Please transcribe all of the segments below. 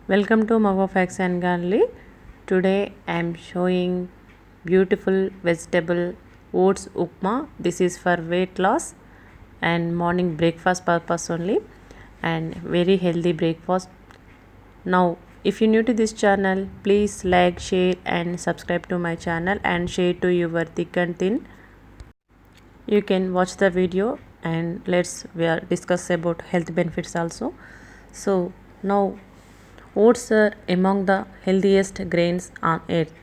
Welcome to maguva facts and Ganli. Today I am showing beautiful vegetable oats upma. This is for weight loss and morning breakfast purpose only, and very healthy breakfast. Now if you new to this channel, please like, share and subscribe to my channel and share to your thick and thin. You can watch the video and we are discuss about health benefits also. So now oats are among the healthiest grains on earth.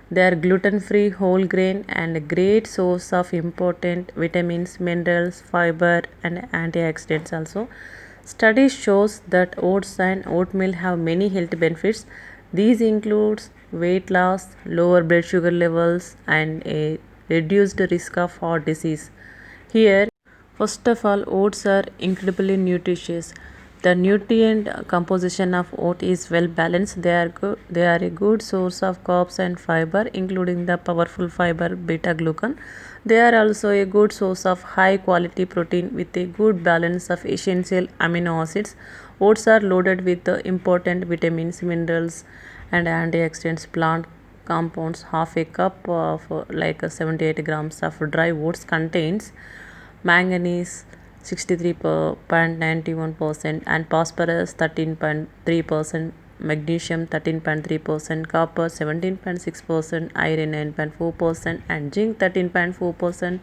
They are gluten-free whole grain and a great source of important vitamins, minerals, fiber and antioxidants also. Studies shows that oats and oatmeal have many health benefits. These includes weight loss, lower blood sugar levels and a reduced risk of heart disease. Here, first of all, oats are incredibly nutritious. The nutrient composition of oat is well balanced. They are a good source of carbs and fiber, including the powerful fiber beta glucan. They are also a good source of high quality protein with a good balance of essential amino acids. Oats are loaded with important vitamins, minerals, and antioxidants. Plant compounds. Half a cup of 78 grams of dry oats contains manganese 63.91% and phosphorus 13.3%, magnesium 13.3%, copper 17.6%, iron 9.4% and zinc 13.4%,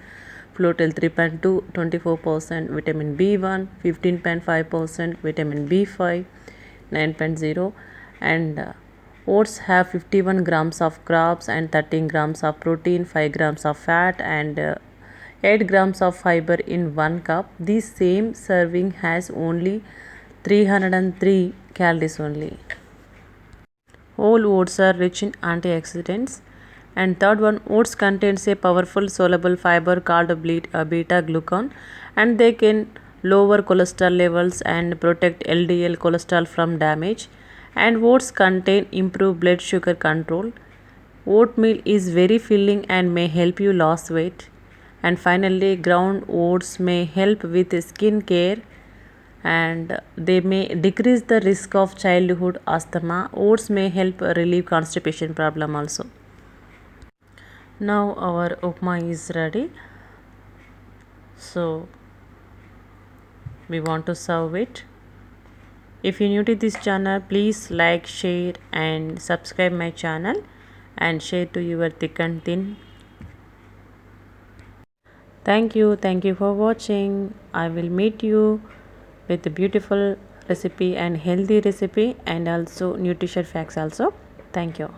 fluoride 3.2 24%, vitamin B1 15.5%, vitamin B5 9.0, and oats have 51 grams of carbs and 13 grams of protein, 5 grams of fat and 8 grams of fiber in 1 cup. This same serving has only 303 calories only. Whole oats are rich in antioxidants. And third one, oats contains a powerful soluble fiber called beta glucan, and they can lower cholesterol levels and protect LDL cholesterol from damage. And oats contain improved blood sugar control. Oatmeal is very filling and may help you lose weight. And finally, ground oats may help with skin care and they may decrease the risk of childhood asthma. Oats may help relieve constipation problem also. Now our upma is ready. So we want to serve it. If you new to this channel, please like, share and subscribe my channel and share to your thick and thin. Thank you for watching. I will meet you with a beautiful recipe and healthy recipe and also nutrition facts also. Thank you.